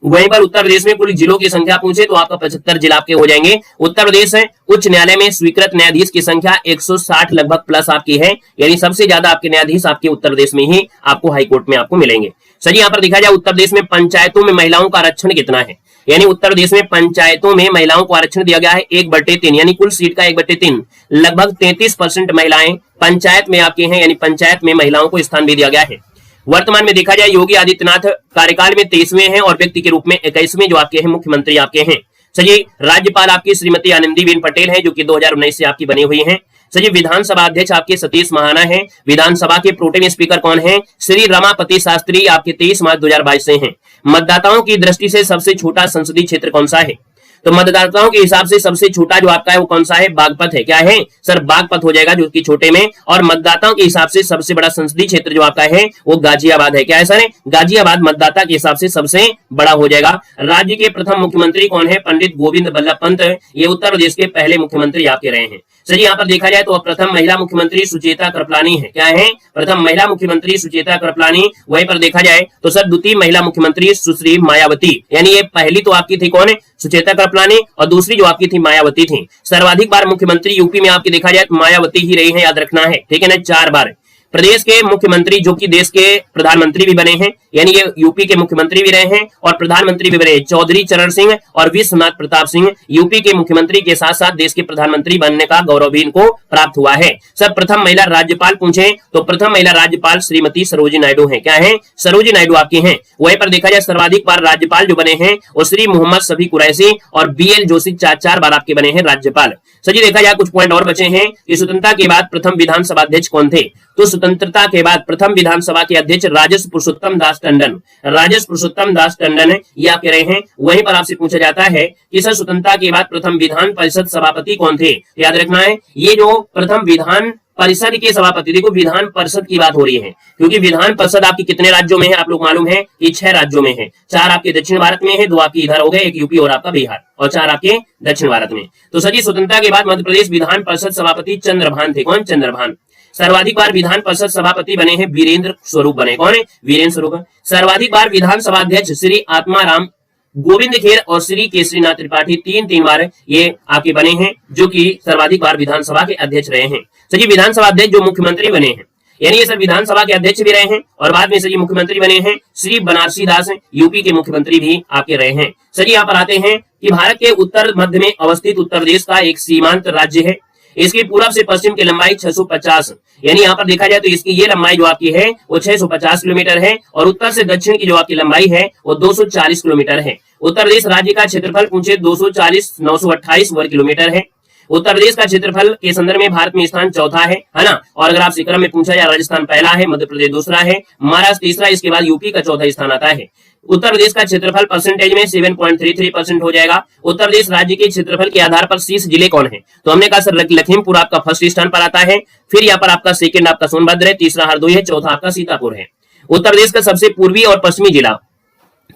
वहीं पर उत्तर प्रदेश में कुल जिलों की संख्या पूछे तो आपका 75 जिला आपके हो जाएंगे। उत्तर प्रदेश उच्च न्यायालय में स्वीकृत न्यायाधीश की संख्या 160 लगभग प्लस आपकी है, यानी सबसे ज्यादा आपके न्यायाधीश आपके उत्तर प्रदेश में ही आपको हाई कोर्ट में आपको मिलेंगे। सर यहाँ पर देखा जाए उत्तर प्रदेश में पंचायतों में महिलाओं का आरक्षण कितना है, यानी उत्तर प्रदेश में पंचायतों में महिलाओं को आरक्षण दिया गया है 1/3, यानी कुल सीट का 1/3, लगभग 33% महिलाएं पंचायत में आपके हैं, यानी पंचायत में महिलाओं को स्थान भी दिया गया है। वर्तमान में देखा जाए योगी आदित्यनाथ कार्यकाल में 23वें हैं और व्यक्ति के रूप में 21वें जो आपके हैं मुख्यमंत्री आपके हैं। चलिए राज्यपाल आपकी श्रीमती आनंदीबेन पटेल है जो कि 2019 से आपकी बनी हुई हैं। चलिए विधानसभा अध्यक्ष आपके सतीश महाना है। विधानसभा के प्रोटेम स्पीकर कौन है, श्री रमापति शास्त्री आपके 23 मार्च 2022 से हैं। मतदाताओं की दृष्टि से सबसे छोटा संसदीय क्षेत्र कौन सा है, तो मतदाताओं के हिसाब से सबसे छोटा जो आपका है वो कौन सा है, बागपत है। क्या है सर, बागपत हो जाएगा जो कि छोटे में, और मतदाताओं के हिसाब से सबसे बड़ा संसदीय क्षेत्र जो आपका है वो गाजियाबाद है। क्या है सर, गाजियाबाद मतदाता के हिसाब से सबसे बड़ा हो जाएगा। राज्य के प्रथम मुख्यमंत्री कौन है, पंडित गोविंद बल्लभ पंत, ये उत्तर प्रदेश के पहले मुख्यमंत्री आपके रहे हैं। सर यहाँ पर देखा जाए तो प्रथम महिला मुख्यमंत्री सुचेता कृपलानी है। क्या है, प्रथम महिला मुख्यमंत्री सुचेता कृपलानी। वहीं पर देखा जाए तो सर द्वितीय महिला मुख्यमंत्री सुश्री मायावती, यानी ये पहली तो आपकी थी कौन है, सुचेता कृपलानी, और दूसरी जो आपकी थी मायावती थी। सर्वाधिक बार मुख्यमंत्री यूपी में आपकी देखा जाए तो मायावती ही रही है, याद रखना है, ठीक है ना, 4 बार। प्रदेश के मुख्यमंत्री जो कि देश के प्रधानमंत्री भी बने हैं, यानी ये यूपी के मुख्यमंत्री भी रहे हैं और प्रधानमंत्री भी बने, चौधरी चरण सिंह और विश्वनाथ प्रताप सिंह यूपी के मुख्यमंत्री के साथ साथ देश के प्रधानमंत्री बनने का गौरव भी इनको प्राप्त हुआ है। सर प्रथम महिला राज्यपाल पूछे तो प्रथम महिला राज्यपाल श्रीमती सरोजिनी नायडू है। क्या है? सरोजिनी नायडू आपकी हैं। वहीं पर देखा जाए सर्वाधिक बार राज्यपाल जो बने हैं वो श्री मोहम्मद शफी कुरैशी और BL जोशी 4 बार आपके बने हैं राज्यपाल। सर देखा जाए कुछ पॉइंट और बचे हैं कि स्वतंत्रता के बाद प्रथम विधानसभा अध्यक्ष कौन थे? तो स्वतंत्रता के बाद प्रथम विधानसभा के अध्यक्ष राजेश पुरुषोत्तम दास टंडन, राजेश पुरुषोत्तम दास टंडन ये आप कह रहे हैं। वहीं पर आपसे पूछा जाता है कि सर स्वतंत्रता के बाद प्रथम विधान परिषद सभापति कौन थे? याद रखना है ये जो प्रथम विधान परिषद के सभापति, देखो विधान परिषद की बात हो रही है क्योंकि विधान परिषद आपकी कितने राज्यों में है आप लोग मालूम है? ये 6 राज्यों में है। 4 आपके दक्षिण भारत में है, 2 आपके इधर हो गए, एक यूपी और आपका बिहार, और 4 आपके दक्षिण भारत में। तो सर स्वतंत्रता के बाद मध्य प्रदेश विधान परिषद सभापति चंद्रभान थे। कौन? चंद्रभान। सर्वाधिक बार विधान परिषद सभापति बने हैं वीरेंद्र स्वरूप बने। कौन है? वीरेंद्र स्वरूप। सर्वाधिक बार विधानसभा अध्यक्ष श्री आत्माराम गोविंद खेर और श्री केसरीनाथ त्रिपाठी 3 बार ये आपके बने हैं जो कि सर्वाधिक बार विधानसभा के अध्यक्ष रहे हैं। सर विधानसभा अध्यक्ष जो मुख्यमंत्री बने हैं, यानी ये सर विधानसभा के अध्यक्ष भी रहे हैं और बाद में सर मुख्यमंत्री बने हैं श्री बनारसी दास यूपी के मुख्यमंत्री भी आपके रहे हैं। सर यहाँ पर आते हैं कि भारत के उत्तर मध्य में अवस्थित उत्तर प्रदेश का एक सीमांत राज्य है। इसकी पूर्व से पश्चिम की लंबाई 650, यानी यहाँ पर देखा जाए तो इसकी ये लंबाई जो आपकी है वो 650 किलोमीटर है और उत्तर से दक्षिण की जो आपकी लंबाई है वो 240 किलोमीटर है। उत्तर प्रदेश राज्य का क्षेत्रफल पूछे 240,928 वर्ग किलोमीटर है। उत्तर प्रदेश का क्षेत्रफल के संदर्भ में भारत में स्थान चौथा है ना। और अगर आपसे क्रम में पूछा जाए राजस्थान पहला है, मध्य प्रदेश दूसरा है, महाराष्ट्र तीसरा, इसके बाद यूपी का चौथा स्थान आता है। उत्तर प्रदेश का क्षेत्रफल परसेंटेज में 7.33% हो जाएगा। उत्तर प्रदेश राज्य के क्षेत्रफल के आधार पर शीर्ष जिले कौन है? तो हमने कहा सर लखीमपुर आपका फर्स्ट स्थान पर आता है, फिर यहाँ पर आपका सेकंड आपका सोनभद्र है, तीसरा हरदोई है, चौथा आपका सीतापुर है। उत्तर प्रदेश का सबसे पूर्वी और पश्चिमी जिला,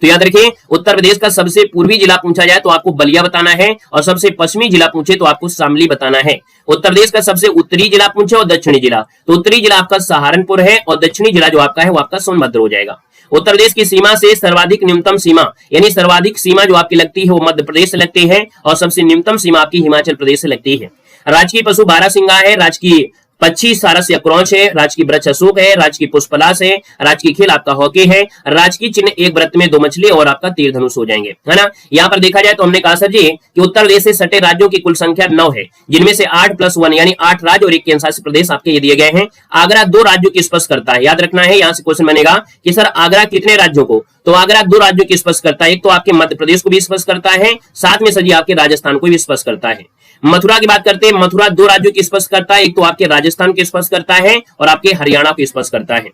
तो याद रखिए उत्तर प्रदेश का सबसे पूर्वी जिला पूछा जाए तो आपको बलिया बताना है और सबसे पश्चिमी जिला पूछे तो आपको शामली बताना है। उत्तर प्रदेश का सबसे उत्तरी जिला पूछे और दक्षिणी जिला, तो उत्तरी जिला आपका सहारनपुर है और दक्षिणी जिला जो आपका है वो आपका सोनभद्र हो जाएगा। उत्तर प्रदेश की सीमा से सर्वाधिक न्यूनतम सीमा, यानी सर्वाधिक सीमा जो आपकी लगती है वो मध्य प्रदेश से लगती है और सबसे न्यूनतम सीमा आपकी हिमाचल प्रदेश से लगती है। राजकीय पशु बारहसिंगा है, राजकीय पक्षी सारस या क्रॉच है, राजकीय वृक्ष अशोक है, राजकीय पुष्पलास है, राजकीय खेल आपका हॉकी है, राजकीय चिन्ह एक व्रत में 2 मछली और आपका तीर धनुष हो जाएंगे, है ना। यहाँ पर देखा जाए तो हमने कहा सर जी कि उत्तर प्रदेश से सटे राज्यों की कुल संख्या 9 है, जिनमें से 8+1 यानी 8 राज्य और 1 केंद्र शासित प्रदेश आपके ये दिए गए हैं। आगरा 2 राज्यों की स्पर्श करता है, याद रखना है। यहाँ से क्वेश्चन बनेगा कि सर आगरा कितने राज्यों को, तो आगरा 2 राज्यों की स्पर्श करता है, एक तो आपके मध्य प्रदेश को भी स्पर्श करता है, साथ में सर जी आपके राजस्थान को भी स्पर्श करता है। मथुरा की बात करते हैं, मथुरा 2 राज्यों की स्पर्श करता है, एक तो आपके राजस्थान की स्पर्श करता है और आपके हरियाणा की स्पर्श करता है।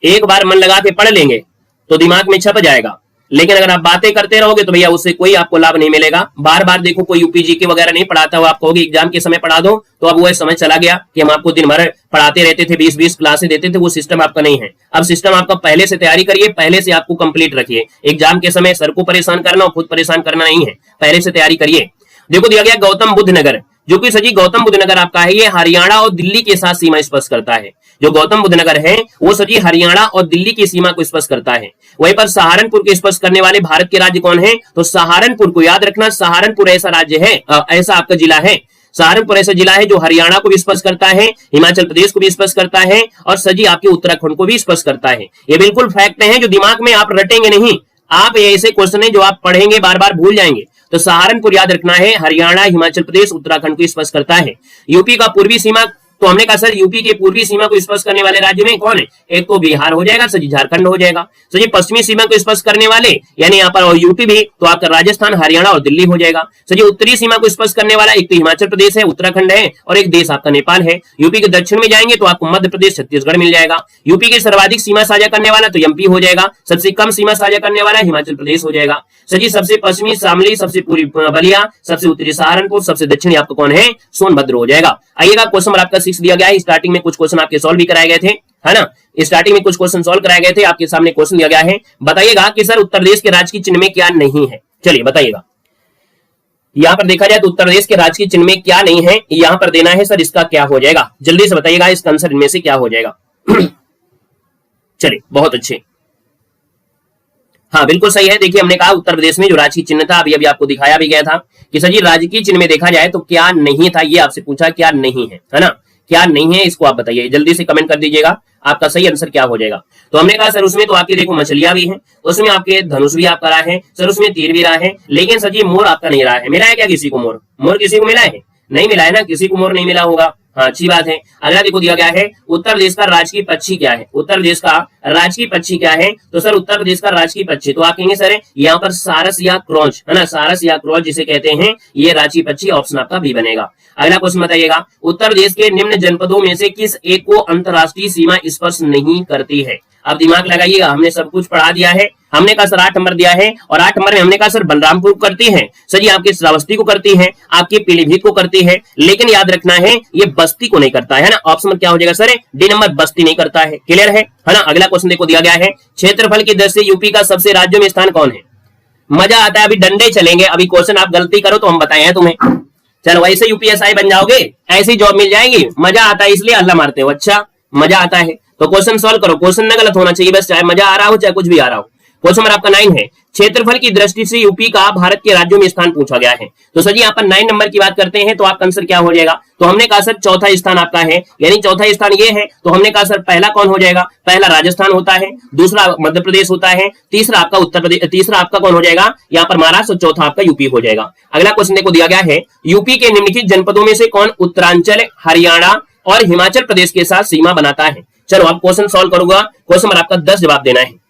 एक बार मन लगा के पढ़ लेंगे तो दिमाग में छप जाएगा, लेकिन अगर आप बातें करते रहोगे तो भैया उससे कोई आपको लाभ नहीं मिलेगा। बार बार देखो कोई यूपीजीके वगैरह नहीं पढ़ाता हो, आप कहोगे एग्जाम के समय पढ़ा दो, तो अब वो समझ चला गया कि हम आपको दिन भर पढ़ाते रहते थे, 20-20 क्लासें देते थे, वो सिस्टम आपका नहीं है। अब सिस्टम आपका पहले से तैयारी करिए, पहले से आपको कंप्लीट रखिए। एग्जाम के समय सर को परेशान करना और खुद परेशान करना नहीं है, पहले से तैयारी करिए। देखो दिया गया गौतम बुद्ध नगर, जो कि सजी गौतम बुद्ध नगर आपका है, ये हरियाणा और दिल्ली के साथ सीमा स्पर्श करता है। जो गौतम बुद्ध नगर है वो सजी हरियाणा और दिल्ली की सीमा को स्पर्श करता है। वहीं पर सहारनपुर को स्पर्श करने वाले भारत के राज्य कौन है, तो सहारनपुर को याद रखना, सहारनपुर ऐसा राज्य है, ऐसा आपका जिला है, सहारनपुर ऐसा जिला है जो हरियाणा को भी स्पर्श करता है, हिमाचल प्रदेश को भी स्पर्श करता है और सजी आपके उत्तराखंड को भी स्पर्श करता है। ये बिल्कुल फैक्ट है जो दिमाग में आप रटेंगे नहीं, आप ऐसे क्वेश्चन है जो आप पढ़ेंगे बार बार भूल जाएंगे। तो सहारनपुर याद रखना है, हरियाणा, हिमाचल प्रदेश, उत्तराखंड को स्पर्श करता है। यूपी का पूर्वी सीमा, तो हमने कहा सर यूपी के पूर्वी सीमा को स्पर्श करने वाले राज्य में कौन है, एक तो बिहार हो जाएगा, सर झारखंड हो जाएगा। सर जी पश्चिमी सीमा को स्पर्श करने वाले यानी यहाँ पर और यूपी भी, तो आपका राजस्थान, हरियाणा और दिल्ली हो जाएगा। सर जी उत्तरी सीमा को स्पर्श करने वाला एक तो हिमाचल प्रदेश है, उत्तराखंड है और एक देश आपका नेपाल है। यूपी के दक्षिण में जाएंगे तो आपको मध्य प्रदेश, छत्तीसगढ़ मिल जाएगा। यूपी के सर्वाधिक सीमा साझा करने वाला तो एमपी हो जाएगा, सबसे कम सीमा साझा करने वाला हिमाचल प्रदेश हो जाएगा। सर जी सबसे पश्चिमी शामली, सबसे पूर्वी बलिया, सबसे उत्तरी सहारनपुर, सबसे दक्षिणी आपको कौन है, सोनभद्र हो जाएगा। आइएगा क्वेश्चन नंबर आपका 6 दिया गया है। स्टार्टिंग में कुछ क्वेश्चन आपके सॉल्व भी कराए गए थे, है ना। स्टार्टिंग में कुछ क्वेश्चन सॉल्व कराए गए थे, आपके सामने क्वेश्चन दिया गया है। बताइएगा कि सर उत्तर प्रदेश के राजकीय चिन्ह में क्या नहीं है, चलिए बताइएगा। यहां पर देखा जाए तो उत्तर प्रदेश के राजकीय चिन्ह में क्या नहीं है, यहां पर देना है सर, इसका क्या हो जाएगा, जल्दी से बताइएगा, इसका आंसर इनमें से क्या हो जाएगा। चलिए बहुत अच्छे, हाँ बिल्कुल सही है। देखिए हमने कहा उत्तर प्रदेश में जो राजकीय चिन्ह था, अभी आपको दिखाया भी गया था कि सर जी राजकीय चिन्ह में देखा जाए तो क्या नहीं था, ये आपसे पूछा क्या नहीं है, है ना। क्या नहीं है, इसको आप बताइए, जल्दी से कमेंट कर दीजिएगा आपका सही आंसर क्या हो जाएगा। तो हमने कहा सर उसमें तो आपके देखो मछलियां भी हैं, उसमें आपके धनुष भी आपका रहा है सर, उसमें तीर भी रहा है, लेकिन सर ये मोर आपका नहीं रहा है। मिला है क्या किसी को मोर? मोर किसी को मिला है? नहीं मिला है ना, किसी को मोर नहीं मिला होगा। हाँ अच्छी बात है। अगला देखो दिया गया है उत्तर प्रदेश का राजकीय पक्षी क्या है? उत्तर प्रदेश का राजकीय पक्षी क्या है? तो सर उत्तर प्रदेश का राजकीय पक्षी तो आप कहेंगे सर यहाँ पर सारस या क्रोच है ना, सारस या क्रोच जिसे कहते हैं, ये राजकीय पक्षी, ऑप्शन आपका बी बनेगा। अगला क्वेश्चन बताइएगा, उत्तर प्रदेश के निम्न जनपदों में से किस एक को अंतरराष्ट्रीय सीमा स्पर्श नहीं करती है? अब दिमाग लगाइएगा, हमने सब कुछ पढ़ा दिया है। हमने कहा सर 8 नंबर दिया है, और 8 नंबर में हमने कहा सर बलरामपुर को करती है, सर ये आपके श्रावस्ती को करती है, आपके पीलीभीत को करती है, लेकिन याद रखना है ये बस्ती को नहीं करता है ना। ऑप्शन क्या हो जाएगा सर? डी नंबर, बस्ती नहीं करता है। क्लियर है ना। अगला क्वेश्चन देखो दिया गया है, क्षेत्रफल की दृष्टि से यूपी का सबसे राज्यों में स्थान कौन है? मजा आता है, अभी डंडे चलेंगे, अभी क्वेश्चन आप गलती करो तो हम बताए हैं तुम्हें। चलो वैसे यूपीएसआई बन जाओगे, ऐसी जॉब मिल जाएगी, मजा आता है इसलिए अल्लाह मारते हो। अच्छा मजा आता है तो क्वेश्चन सॉल्व करो, क्वेश्चन ना गलत होना चाहिए बस, चाहे मजा आ रहा हो चाहे कुछ भी आ रहा हो। क्वेश्चन नंबर आपका 9 है, क्षेत्रफल की दृष्टि से यूपी का भारत के राज्यों में स्थान पूछा गया है। तो सर जी यहाँ पर 9 नंबर की बात करते हैं तो आपका आंसर क्या हो जाएगा? तो हमने कहा सर चौथा स्थान आपका है, यानी चौथा स्थान ये है, तो हमने कहा सर पहला कौन हो जाएगा? पहला राजस्थान होता है, दूसरा मध्य प्रदेश होता है, तीसरा आपका उत्तर प्रदेश, तीसरा आपका कौन हो जाएगा यहाँ पर महाराष्ट्र, चौथा आपका यूपी हो जाएगा। अगला क्वेश्चन देखो दिया गया है, यूपी के निम्नलिखित जनपदों में से कौन उत्तरांचल, हरियाणा और हिमाचल प्रदेश के साथ सीमा बनाता है? चलो आप क्वेश्चन सॉल्व करूंगा, क्वेश्चन नंबर आपका 10 जवाब देना है।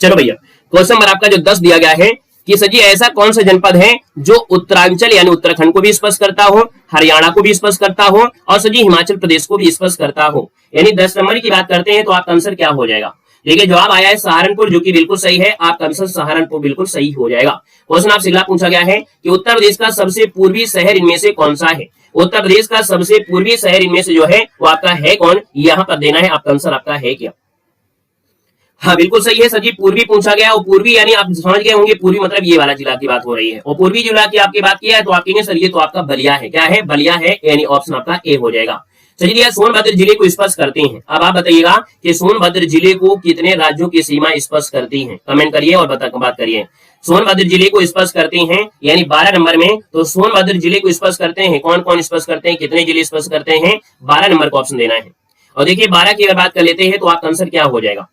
चलो भैया क्वेश्चन नंबर आपका जो 10 दिया गया है कि सर जी ऐसा कौन सा जनपद है जो उत्तरांचल यानी उत्तराखंड को भी स्पर्श करता हो, हरियाणा को भी स्पर्श करता हो और सर जी हिमाचल प्रदेश को भी स्पर्श करता हो, यानी 10 नंबर की बात करते हैं तो आपका आंसर क्या हो जाएगा? देखिए जवाब आया है सहारनपुर, जो कि बिल्कुल सही है, आपका आंसर सहारनपुर बिल्कुल सही हो जाएगा। क्वेश्चन आपसे अगला पूछा गया है कि उत्तर प्रदेश का सबसे पूर्वी शहर इनमें से कौन सा है? उत्तर प्रदेश का सबसे पूर्वी शहर इनमें से जो है वो आपका है कौन? यहाँ पर देना है आपका आंसर, आपका है क्या? हाँ बिल्कुल सही है सर जी, पूर्वी पूछा गया, और पूर्वी यानी आप समझ गए होंगे पूर्वी मतलब ये वाला जिला की बात हो रही है, और पूर्वी जिला की आपकी बात किया है तो आप कहेंगे सर ये तो आपका बलिया है। क्या है? बलिया है, यानी ऑप्शन आपका ए हो जाएगा। चलिए सोनभद्र जिले को स्पर्श करते हैं। अब आप बताइएगा कि सोनभद्र जिले को कितने राज्यों की सीमा स्पर्श करती है? कमेंट करिए और बात करिए। सोनभद्र जिले को स्पर्श करते हैं यानी 12 नंबर में, तो सोनभद्र जिले को स्पर्श करते हैं, कौन कौन स्पर्श करते हैं, कितने जिले स्पर्श करते हैं? 12 नंबर को ऑप्शन देना है। और देखिए 12 की अगर बात कर लेते हैं तो आपका आंसर क्या हो जाएगा?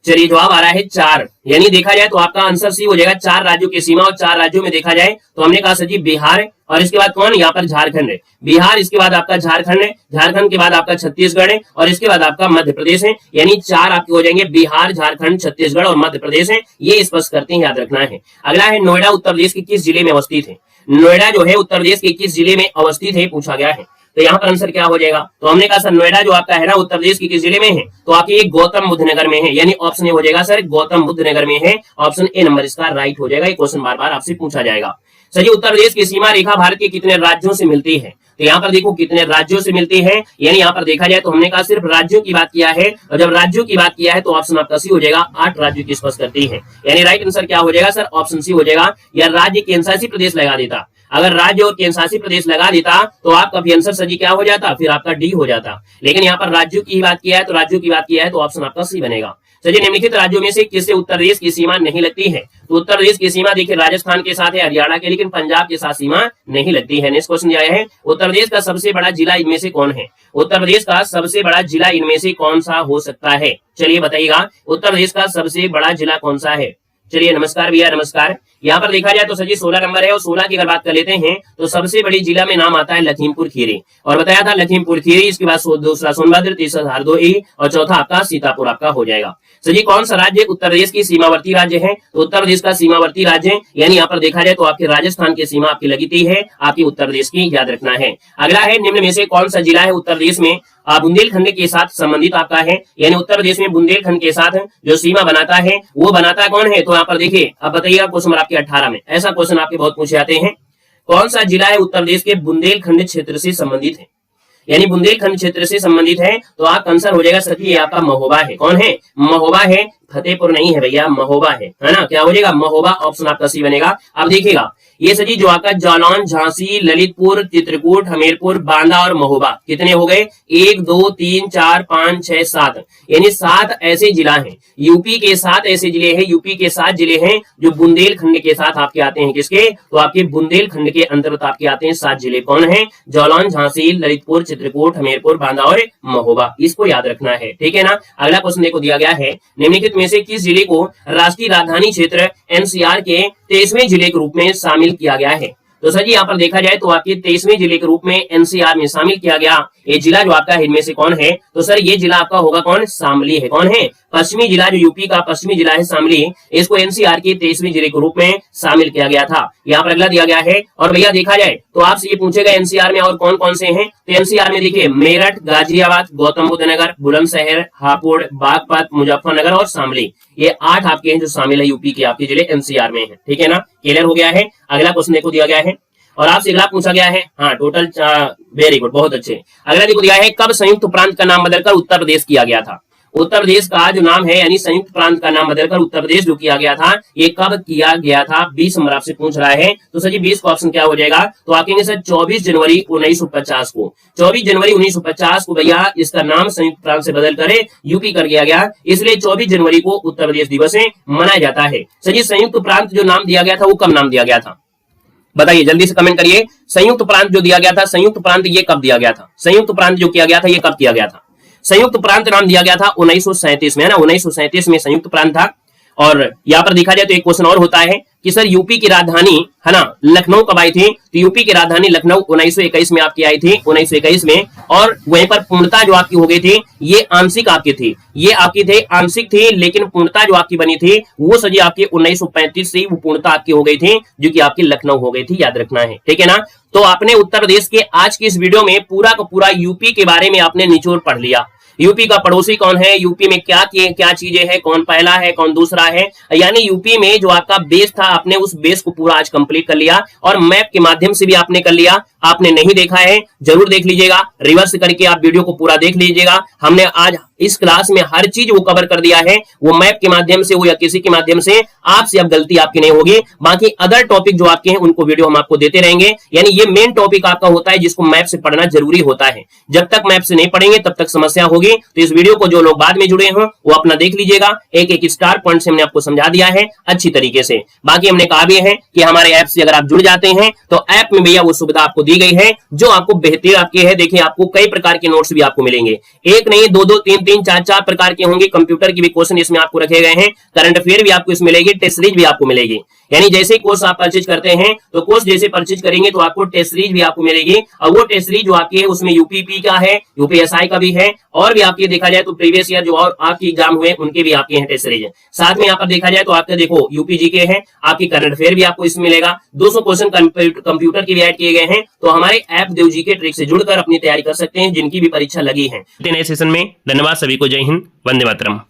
चलिए जवाब आ रहा है 4, यानी देखा जाए तो आपका आंसर सी हो जाएगा, 4 राज्यों की सीमा। और 4 राज्यों में देखा जाए तो हमने कहा सर जी बिहार, और इसके बाद कौन? यहाँ पर झारखंड है, बिहार, इसके बाद आपका झारखंड है, झारखंड के बाद आपका छत्तीसगढ़ है, और इसके बाद आपका मध्य प्रदेश है, यानी 4 आपके हो जाएंगे, बिहार, झारखंड, छत्तीसगढ़ और मध्य प्रदेश है, ये स्पष्ट करते हैं, याद रखना है। अगला है नोएडा उत्तर प्रदेश के किस जिले में अवस्थित है? नोएडा जो है उत्तर प्रदेश के किस जिले में अवस्थित है पूछा गया है, तो यहाँ पर आंसर क्या हो जाएगा? तो हमने कहा सर नोएडा जो आपका है ना उत्तर प्रदेश के किस जिले में है, तो आपके ये गौतम बुद्ध नगर में है, यानी ऑप्शन ए हो जाएगा सर गौतम बुद्ध नगर में है, ऑप्शन ए नंबर इसका राइट हो जाएगा। ये क्वेश्चन बार बार आपसे पूछा जाएगा। सर उत्तर प्रदेश की सीमा रेखा भारत के कितने राज्यों से मिलती है? तो यहाँ पर देखो कितने राज्यों से मिलती है, यानी यहाँ पर देखा जाए तो हमने कहा सिर्फ राज्यों की बात किया है, और जब राज्यों की बात किया है तो ऑप्शन आपका सी हो जाएगा, 8 राज्यों की स्पर्श करती है, यानी राइट आंसर क्या हो जाएगा सर? ऑप्शन सी हो जाएगा। या राज्य केंद्रशासित प्रदेश लगा देता, अगर राज्य और केंद्रशासित प्रदेश लगा देता तो आपका भी आंसर सर जी क्या हो जाता? फिर आपका डी हो जाता, लेकिन यहाँ पर राज्यों की बात किया है तो राज्यों की बात किया है तो ऑप्शन आपका सी बनेगा। चलिए निम्नलिखित राज्यों में से किससे उत्तर प्रदेश की सीमा नहीं लगती है? तो उत्तर प्रदेश की सीमा देखिए राजस्थान के साथ है, हरियाणा के, लेकिन पंजाब के साथ सीमा नहीं लगती है। नेक्स्ट क्वेश्चन आया है, उत्तर प्रदेश का सबसे बड़ा जिला इनमें से कौन है? उत्तर प्रदेश का सबसे बड़ा जिला इनमें से कौन सा हो सकता है? चलिए बताइएगा उत्तर प्रदेश का सबसे बड़ा जिला कौन सा है? चलिए नमस्कार भैया, नमस्कार। यहाँ पर देखा जाए तो सर जी 16 नंबर है, और 16 की अगर बात कर लेते हैं तो सबसे बड़ी जिला में नाम आता है लखीमपुर खीरी, और बताया था लखीमपुर खीरी, इसके बाद दूसरा सोनभद्र, तीसरा हरदोई और चौथा आपका सीतापुर आपका हो जाएगा। सर जी कौन सा राज्य उत्तर प्रदेश की सीमावर्ती राज्य है? तो उत्तर प्रदेश का सीमावर्ती राज्य यानी यहाँ पर देखा जाए तो आपके राजस्थान की सीमा आपकी लगती है, आपकी उत्तर प्रदेश की, याद रखना है। अगला है निम्न में से कौन सा जिला है उत्तर प्रदेश में बुंदेलखंड के साथ संबंधित आपका है, यानी उत्तर प्रदेश में बुंदेलखंड के साथ जो सीमा बनाता है वो बनाता कौन है? तो यहाँ पर देखिए अब बताइएगा क्वेश्चन नंबर आपके 18 में, ऐसा क्वेश्चन आपके बहुत पूछे जाते हैं, कौन सा जिला है उत्तर प्रदेश के बुंदेलखंड क्षेत्र से संबंधित है? यानी बुंदेलखंड क्षेत्र से संबंधित है तो आप आंसर हो जाएगा सर जी आपका महोबा है। कौन है? महोबा है, फतेहपुर नहीं है भैया, महोबा है ना। क्या हो जाएगा? महोबा, ऑप्शन आपका सी बनेगा। अब देखिएगा ये सजी जो आपका जालौन, झांसी, ललितपुर, चित्रकूट, हमीरपुर, बांदा और महोबा कितने हो गए? 1 2 3 4 5 6 7, यानी 7 ऐसे जिला हैं यूपी के, 7 ऐसे जिले हैं यूपी के, 7 जिले हैं जो बुंदेलखंड के साथ आपके आते हैं। किसके? तो आपके बुंदेलखंड के अंतर्गत आपके आते हैं 7 जिले। कौन है? जालौन, झांसी, ललितपुर, चित्रकूट, हमीरपुर, बांदा और महोबा। इसको याद रखना है, ठीक है ना। अगला क्वेश्चन देखो दिया गया है, निम्नलिखित में से किस जिले को राष्ट्रीय राजधानी क्षेत्र एनसीआर के 23वें जिले के रूप में शामिल किया गया है? तो सर जी यहाँ पर देखा जाए तो आपके 23वें जिले के रूप में एनसीआर में शामिल किया गया ये जिला जो आपका इनमें से कौन है? तो सर ये जिला आपका होगा कौन? शामली है। कौन है? पश्चिमी जिला, जो यूपी का पश्चिमी जिला है शामली, इसको एनसीआर के 23वें जिले के रूप में शामिल किया गया था। यहाँ पर अगला दिया गया है, और भैया देखा जाए तो आपसे ये पूछेगा एनसीआर में और कौन कौन से हैं? तो एनसीआर में देखिए मेरठ, गाजियाबाद, गौतम बुद्ध नगर, बुलंदशहर, हापुड़, बागपत, मुजफ्फरनगर और शामली, ये 8 आपके हैं जो शामिल है यूपी के आपके जिले एनसीआर में है। ठीक है ना, क्लियर हो गया है। अगला क्वेश्चन देखो दिया गया है, और आपसे अगला पूछा गया है, हाँ टोटल वेरी गुड, बहुत अच्छे। अगला देखो दिया है, कब संयुक्त प्रांत का नाम बदलकर उत्तर प्रदेश किया गया था? उत्तर प्रदेश का जो नाम है यानी संयुक्त प्रांत का नाम बदलकर उत्तर प्रदेश जो किया गया था, ये कब किया गया था? 20 नंबर आपसे पूछ रहा है। तो सर जी 20 का ऑप्शन क्या हो जाएगा? तो आप कहेंगे सर 24 जनवरी 1950 को। 24 जनवरी 1950 को भैया इसका नाम संयुक्त प्रांत से बदल कर यूपी कर दिया गया, इसलिए 24 जनवरी को उत्तर प्रदेश दिवस मनाया जाता है। सर जी संयुक्त प्रांत जो नाम दिया गया था वो कब नाम दिया गया था? बताइए जल्दी से कमेंट करिए। संयुक्त प्रांत जो दिया गया था, संयुक्त प्रांत ये कब दिया गया था? संयुक्त प्रांत जो किया गया था ये कब किया गया था? संयुक्त प्रांत नाम दिया गया था 1937 में, है ना। 1937 में संयुक्त प्रांत था। और यहाँ पर देखा जाए तो एक क्वेश्चन और होता है कि सर यूपी की राजधानी है ना लखनऊ कब आई थी? तो यूपी की राजधानी लखनऊ 1921 में आपकी आई थी, 1921 में। और वहीं पर पूर्णता जो आपकी हो गई थी ये आंशिक आपकी थी, ये आपकी थे आंशिक थी, लेकिन पूर्णता जो आपकी बनी थी वो सजी आपकी 1935 से वो पूर्णता आपकी हो गई थी जो कि आपकी लखनऊ हो गई थी, याद रखना है। ठीक है ना। तो आपने उत्तर प्रदेश के आज की इस वीडियो में पूरा का पूरा यूपी के बारे में आपने निचोड़ पढ़ लिया। यूपी का पड़ोसी कौन है, यूपी में क्या चीजें हैं, कौन पहला है कौन दूसरा है, यानी यूपी में जो आपका बेस था आपने उस बेस को पूरा आज कंप्लीट कर लिया, और मैप के माध्यम से भी आपने कर लिया। आपने नहीं देखा है जरूर देख लीजिएगा, रिवर्स करके आप वीडियो को पूरा देख लीजिएगा। हमने आज इस क्लास में हर चीज वो कवर कर दिया है, वो मैप के माध्यम से हो या किसी के माध्यम से, आपसे अब गलती आपकी नहीं होगी। बाकी अदर टॉपिक जो आपके हैं उनको वीडियो हम आपको देते रहेंगे, यानी ये मेन टॉपिक आपका होता है जिसको मैप से पढ़ना जरूरी होता है। जब तक मैप से नहीं पढ़ेंगे तब तक समस्या होगी। तो इस वीडियो को जो लोग बाद में जुड़े हो वो अपना देख लीजिएगा, एक एक स्टार पॉइंट से हमने आपको समझा दिया है अच्छी तरीके से। बाकी हमने कहा भी है कि हमारे ऐप से अगर आप जुड़ जाते हैं तो ऐप में भैया वो सुविधा आपको दी गई है जो आपको बेहतर आपके है। देखिए आपको कई प्रकार के नोट्स भी आपको मिलेंगे, एक नहीं दो दो तीन तीन चार चार प्रकार के होंगे। कंप्यूटर की भी क्वेश्चन इसमें आपको रखे गए हैं, करंट अफेयर भी आपको इसमें मिलेगी, टेस्ट सीरीज भी आपको मिलेगी। यानी जैसे कोर्स आप परचेज करते हैं तो कोर्स जैसे परचेज करेंगे तो आपको टेस्ट सीरीज भी आपको मिलेगी, और वो टेस्ट सीरीज जो आपकी है उसमें यूपीपी का है, यूपीएसआई का भी है, और भी आपकी देखा जाए तो प्रीवियस ईयर जो और आपकी एग्जाम हुए उनके भी आपके हैं टेस्ट सीरीज। साथ में यहाँ पर देखा जाए तो आपका देखो यूपी जीके है, आपकी करंट अफेयर भी आपको इसमें मिलेगा, 200 क्वेश्चन कंप्यूटर के भी ऐड किए गए हैं। तो हमारे ऐप देव जीके ट्रिक से जुड़कर अपनी तैयारी कर सकते हैं जिनकी भी परीक्षा लगी है। नए सेशन में धन्यवाद सभी को, जय हिंद, वंदे मातरम।